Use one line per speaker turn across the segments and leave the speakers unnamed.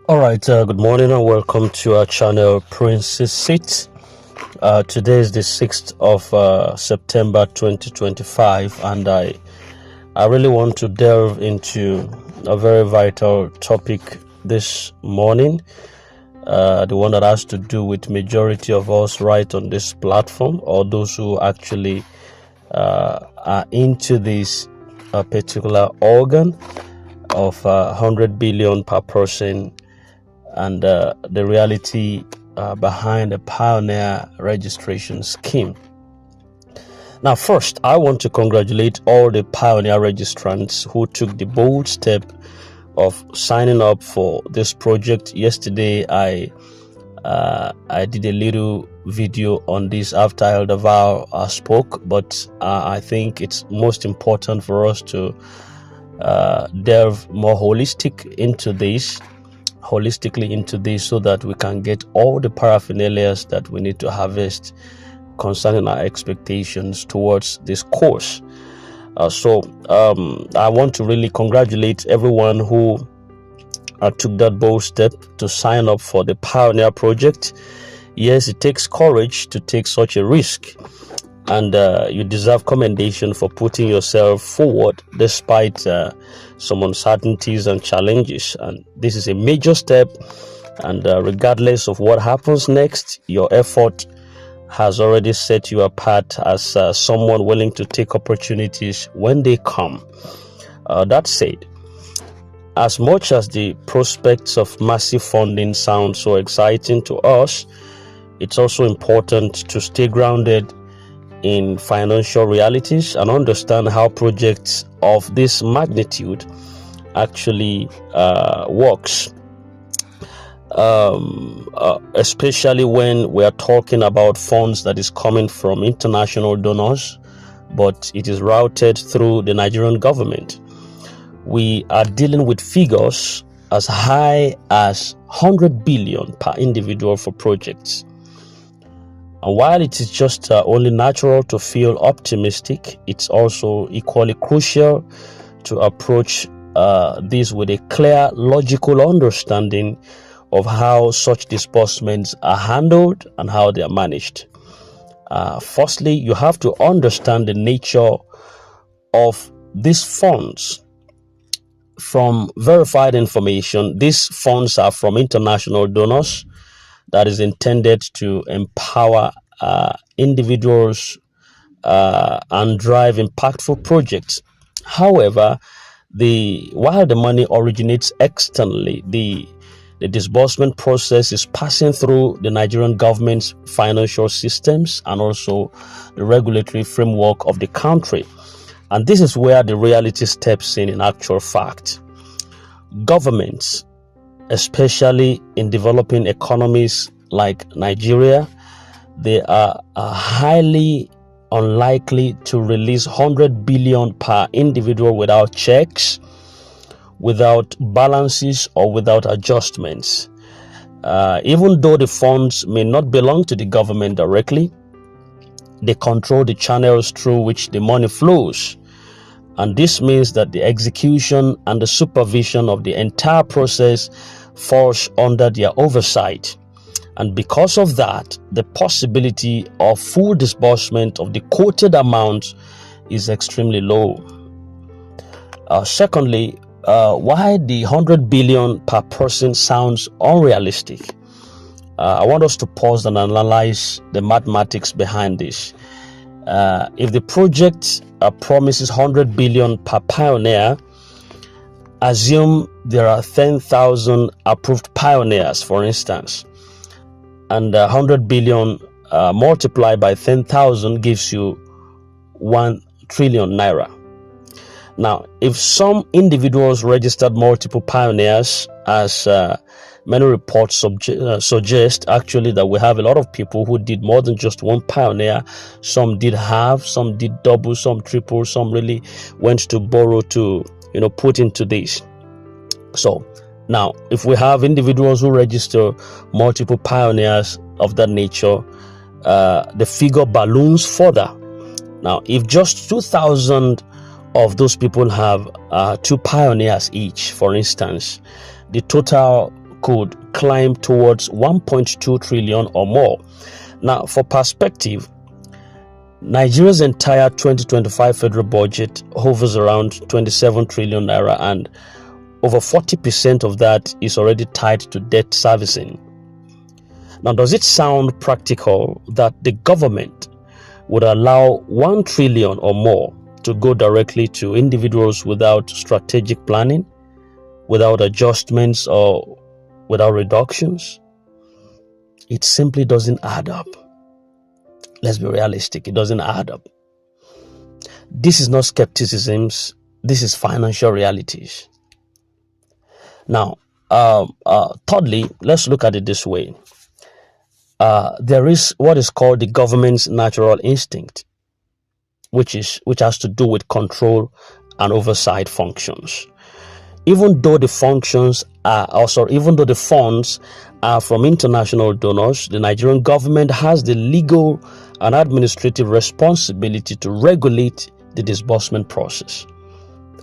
All right, good morning and welcome to our channel Prince's Seat. Today is the 6th of September 2025, and I really want to delve into a very vital topic this morning, the one that has to do with majority of us right on this platform, or those who actually are into this particular organ of 100 billion per person, and the reality behind the pioneer registration scheme. Now, first, I want to congratulate all the pioneer registrants who took the bold step of signing up for this project. Yesterday, I did a little video on this after Elder Val spoke, but I think it's most important for us to delve more holistically into this so that we can get all the paraphernalia that we need to harvest concerning our expectations towards this course. So I want to really congratulate everyone who took that bold step to sign up for the Pioneer Project. Yes, it takes courage to take such a risk, and you deserve commendation for putting yourself forward despite some uncertainties and challenges. And this is a major step, and regardless of what happens next, your effort has already set you apart as someone willing to take opportunities when they come. That said, as much as the prospects of massive funding sound so exciting to us, it's also important to stay grounded in financial realities and understand how projects of this magnitude actually works, especially when we are talking about funds that is coming from international donors, but it is routed through the Nigerian government. We are dealing with figures as high as 100 billion per individual for projects. And while it is just only natural to feel optimistic, it's also equally crucial to approach this with a clear, logical understanding of how such disbursements are handled and how they are managed. Firstly, you have to understand the nature of these funds. From verified information, these funds are from international donors that is intended to empower individuals and drive impactful projects. However, while the money originates externally, the disbursement process is passing through the Nigerian government's financial systems and also the regulatory framework of the country. And this is where the reality steps in actual fact. Governments, especially in developing economies like Nigeria, they are highly unlikely to release 100 billion per individual without checks, without balances, or without adjustments. Even though the funds may not belong to the government directly, they control the channels through which the money flows. And this means that the execution and the supervision of the entire process falls under their oversight. And because of that, the possibility of full disbursement of the quoted amount is extremely low. Secondly, why the 100 billion per person sounds unrealistic, I want us to pause and analyze the mathematics behind this. If the project promises 100 billion per pioneer, assume there are 10,000 approved pioneers, for instance, and 100 billion multiplied by 10,000 gives you 1 trillion naira. Now, if some individuals registered multiple pioneers, as many reports suggest actually that we have a lot of people who did more than just one pioneer. Some did half, some did double, some triple, some really went to borrow to put into this. So now, if we have individuals who register multiple pioneers of that nature, the figure balloons further. Now, if just 2,000 of those people have 2 pioneers each, for instance, the total could climb towards 1.2 trillion or more. Now, for perspective, Nigeria's entire 2025 federal budget hovers around 27 trillion naira, and over 40% of that is already tied to debt servicing. Now, does it sound practical that the government would allow 1 trillion or more to go directly to individuals without strategic planning, without adjustments, or without reductions? It simply doesn't add up. Let's be realistic. It doesn't add up. This is not skepticisms. This is financial realities. Now, thirdly, let's look at it this way. There is what is called the government's natural instinct, which has to do with control and oversight functions. Even though the funds are from international donors, the Nigerian government has the legal and administrative responsibility to regulate the disbursement process.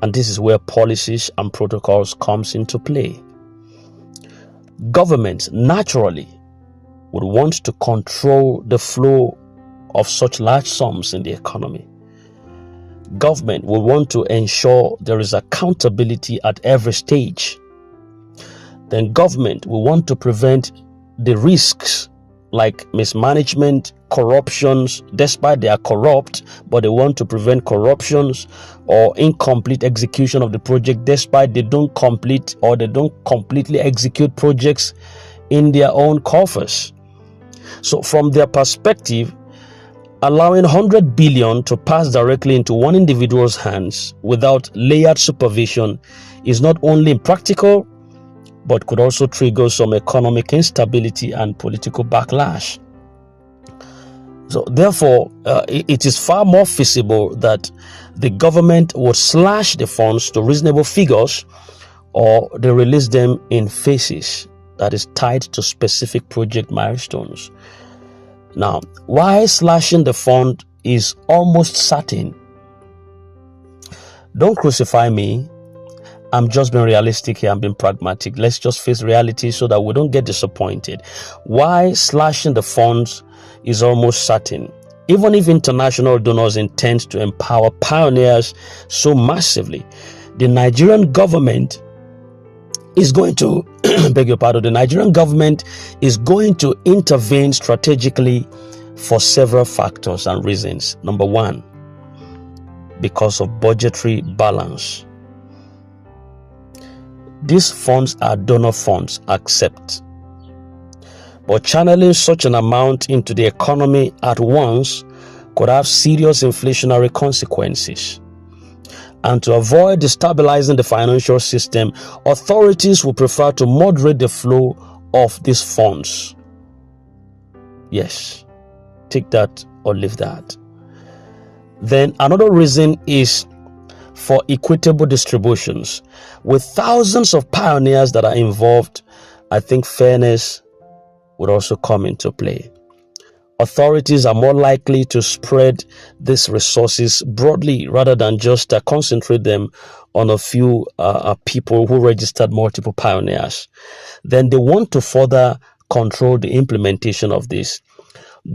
And this is where policies and protocols comes into play. Governments naturally would want to control the flow of such large sums in the economy. Government will want to ensure there is accountability at every stage. Then government will want to prevent the risks like mismanagement, corruptions, despite they are corrupt, but they want to prevent corruptions or incomplete execution of the project, despite they don't complete or they don't completely execute projects in their own coffers. So from their perspective, allowing 100 billion to pass directly into one individual's hands without layered supervision is not only impractical, but could also trigger some economic instability and political backlash. So therefore, it is far more feasible that the government would slash the funds to reasonable figures, or they release them in phases that is tied to specific project milestones. Now, why slashing the fund is almost certain? Don't crucify me. I'm just being realistic here. I'm being pragmatic. Let's just face reality so that we don't get disappointed. Why slashing the funds is almost certain? Even if international donors intend to empower pioneers so massively, the Nigerian government is going to the Nigerian government is going to intervene strategically for several factors and reasons. Number one, because of budgetary balance. These funds are donor funds, accept. But channeling such an amount into the economy at once could have serious inflationary consequences. And to avoid destabilizing the financial system, authorities will prefer to moderate the flow of these funds. Yes, take that or leave that. Then another reason is for equitable distributions. With thousands of pioneers that are involved, I think fairness would also come into play. Authorities are more likely to spread these resources broadly rather than just concentrate them on a few people who registered multiple pioneers. Then they want to further control the implementation of this.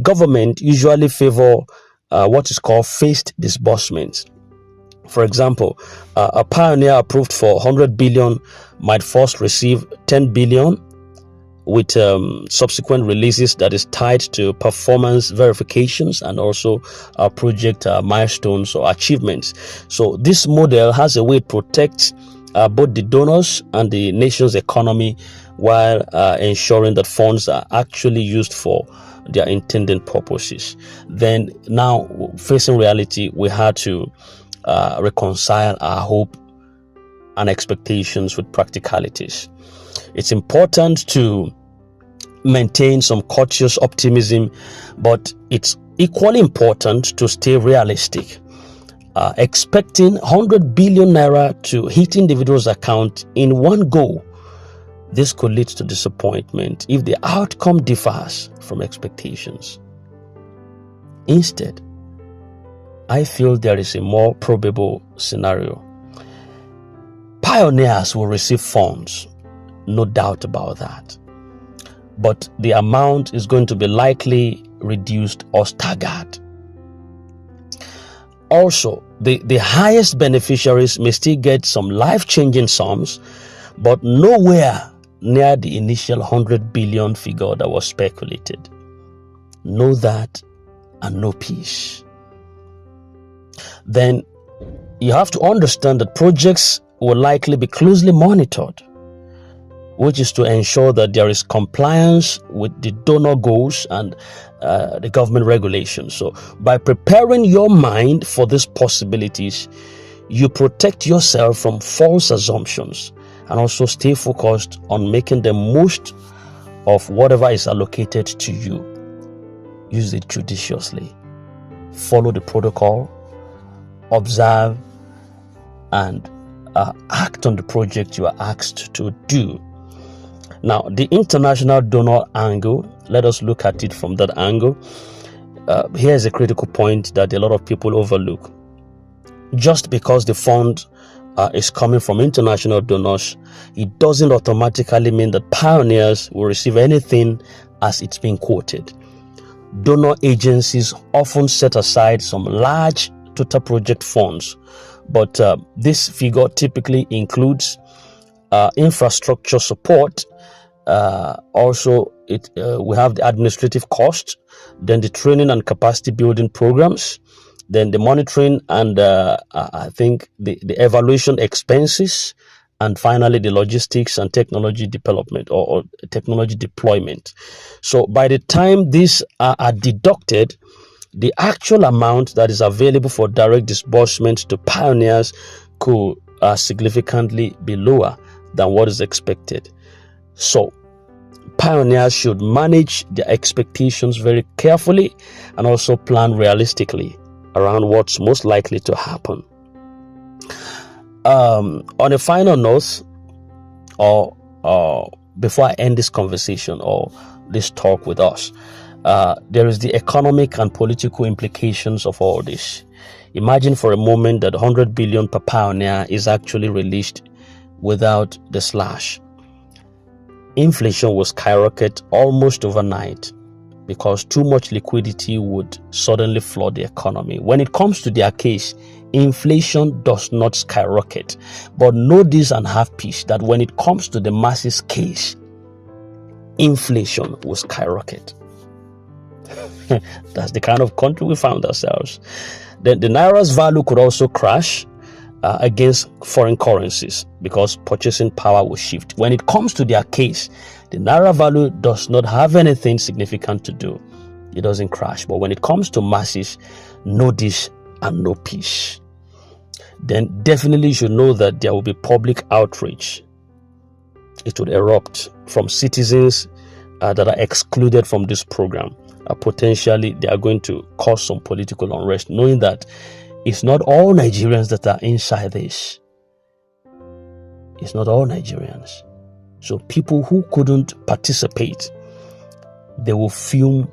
Government usually favor what is called phased disbursements. For example, a pioneer approved for 100 billion might first receive 10 billion with subsequent releases that is tied to performance verifications and also project milestones or achievements. So this model has a way to protect both the donors and the nation's economy while ensuring that funds are actually used for their intended purposes. Then now, facing reality, we had to reconcile our hope and expectations with practicalities. It's important to maintain some cautious optimism, but it's equally important to stay realistic. Expecting 100 billion naira to hit individuals' account in one go, this could lead to disappointment if the outcome differs from expectations. Instead, I feel there is a more probable scenario. Pioneers will receive funds No doubt about that. But the amount is going to be likely reduced or staggered. Also, the highest beneficiaries may still get some life-changing sums, but nowhere near the initial 100 billion figure that was speculated. Know that and no peace. Then you have to understand that projects will likely be closely monitored, which is to ensure that there is compliance with the donor goals and the government regulations. So by preparing your mind for these possibilities, you protect yourself from false assumptions and also stay focused on making the most of whatever is allocated to you. Use it judiciously. Follow the protocol, observe, and act on the project you are asked to do. Now, the international donor angle, let us look at it from that angle. Here's a critical point that a lot of people overlook. Just because the fund is coming from international donors, it doesn't automatically mean that pioneers will receive anything as it's being quoted. Donor agencies often set aside some large total project funds, but this figure typically includes infrastructure support. Also, we have the administrative cost, then the training and capacity building programs, then the monitoring and I think the evaluation expenses, and finally the logistics and technology development or technology deployment. So by the time these are deducted, the actual amount that is available for direct disbursement to pioneers could significantly be lower than what is expected. So pioneers should manage their expectations very carefully and also plan realistically around what's most likely to happen. On a final note, or before I end this conversation or this talk with us, there is the economic and political implications of all this. Imagine for a moment that 100 billion per pioneer is actually released without the slash. Inflation will skyrocket almost overnight because too much liquidity would suddenly flood the economy. When it comes to their case, inflation does not skyrocket. But know this and have peace, that when it comes to the masses case, inflation will skyrocket. That's the kind of country we found ourselves. Then the Naira's value could also crash against foreign currencies because purchasing power will shift. When it comes to their case, the Naira value does not have anything significant to do. It doesn't crash. But when it comes to masses, know this and no peace. Then definitely you should know that there will be public outrage. It would erupt from citizens that are excluded from this program. Potentially they are going to cause some political unrest, knowing that it's not all Nigerians that are inside this. It's not all Nigerians. So people who couldn't participate, they will fuel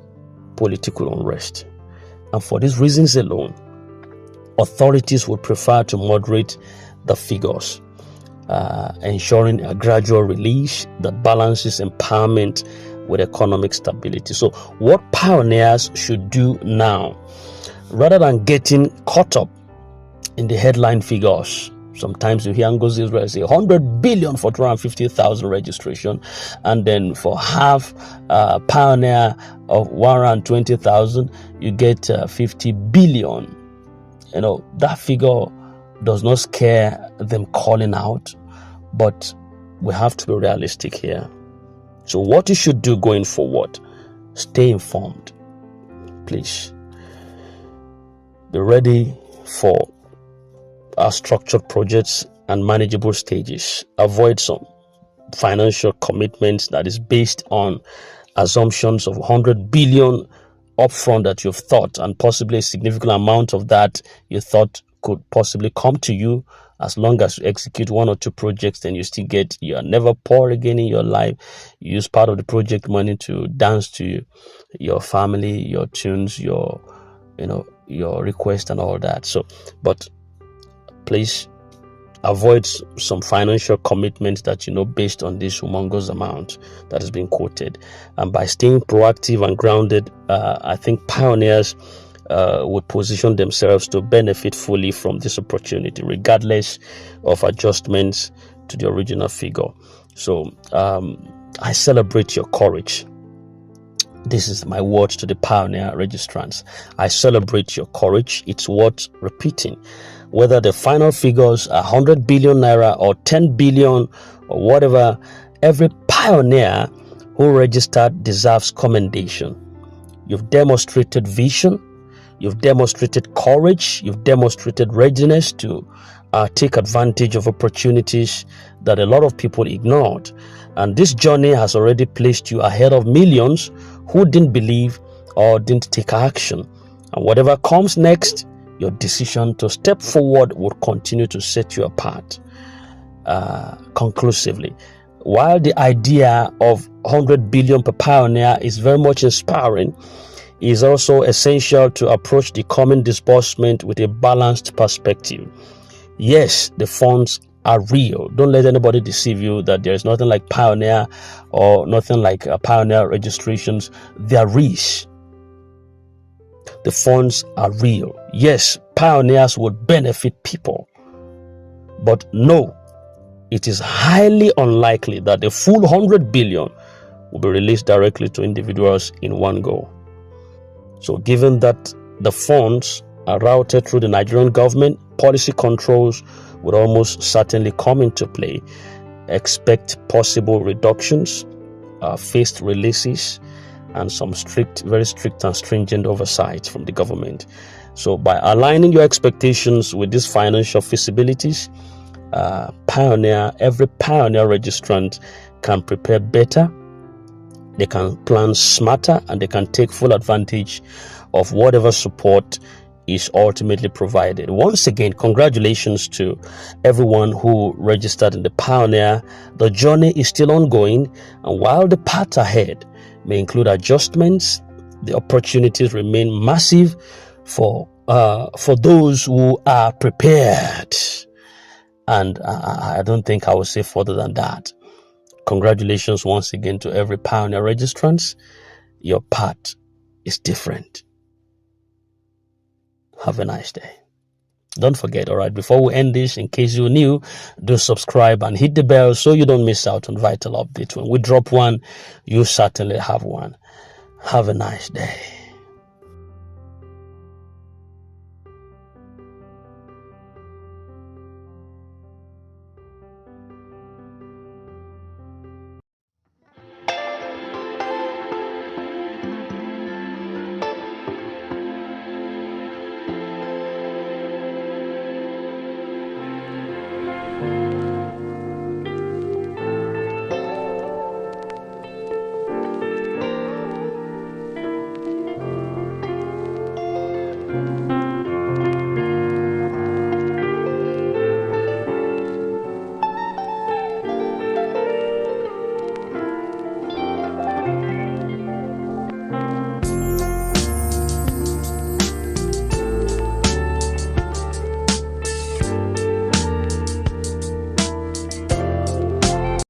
political unrest. And for these reasons alone, authorities would prefer to moderate the figures, ensuring a gradual release that balances empowerment with economic stability. So what pioneers should do now, rather than getting caught up in the headline figures. Sometimes you hear Ngozi Israel say 100 billion for 250,000 registration, and then for half pioneer of 120,000, you get 50 billion. You know, that figure does not scare them calling out, but we have to be realistic here. So what you should do going forward, stay informed. Please be ready for our structured projects and manageable stages. Avoid some financial commitments that is based on assumptions of 100 billion upfront that you've thought, and possibly a significant amount of that you thought could possibly come to you. As long as you execute one or two projects, then you still get, you are never poor again in your life. You use part of the project money to dance to your family, your tunes, your request and all that. So, but please avoid some financial commitments that, based on this humongous amount that has been quoted. And by staying proactive and grounded, I think pioneers would position themselves to benefit fully from this opportunity, regardless of adjustments to the original figure. So I celebrate your courage. This is my word to the pioneer registrants. I celebrate your courage. It's worth repeating. Whether the final figures are 100 billion naira or 10 billion or whatever, every pioneer who registered deserves commendation. You've demonstrated vision. You've demonstrated courage. You've demonstrated readiness to take advantage of opportunities that a lot of people ignored. And this journey has already placed you ahead of millions who didn't believe or didn't take action. And whatever comes next, your decision to step forward will continue to set you apart. Conclusively, while the idea of 100 billion per pioneer is very much inspiring, it is also essential to approach the coming disbursement with a balanced perspective. Yes, the funds are real. Don't let anybody deceive you that there is nothing like pioneer or nothing like pioneer registrations. They are real. The funds are real. Yes, pioneers would benefit people. But no, it is highly unlikely that the full 100 billion will be released directly to individuals in one go. So given that the funds are routed through the Nigerian government, policy controls would almost certainly come into play. Expect possible reductions, phased releases, and some very strict and stringent oversight from the government. So by aligning your expectations with these financial feasibilities, every pioneer registrant can prepare better, they can plan smarter, and they can take full advantage of whatever support is ultimately provided. Once again, congratulations to everyone who registered in the Pioneer. The journey is still ongoing, and while the path ahead may include adjustments, the opportunities remain massive for those who are prepared. And I don't think I will say further than that. Congratulations once again to every Pioneer registrants. Your path is different. Have a nice day. Don't forget, all right, before we end this, in case you're new, do subscribe and hit the bell so you don't miss out on vital updates. When we drop one, you certainly have one. Have a nice day.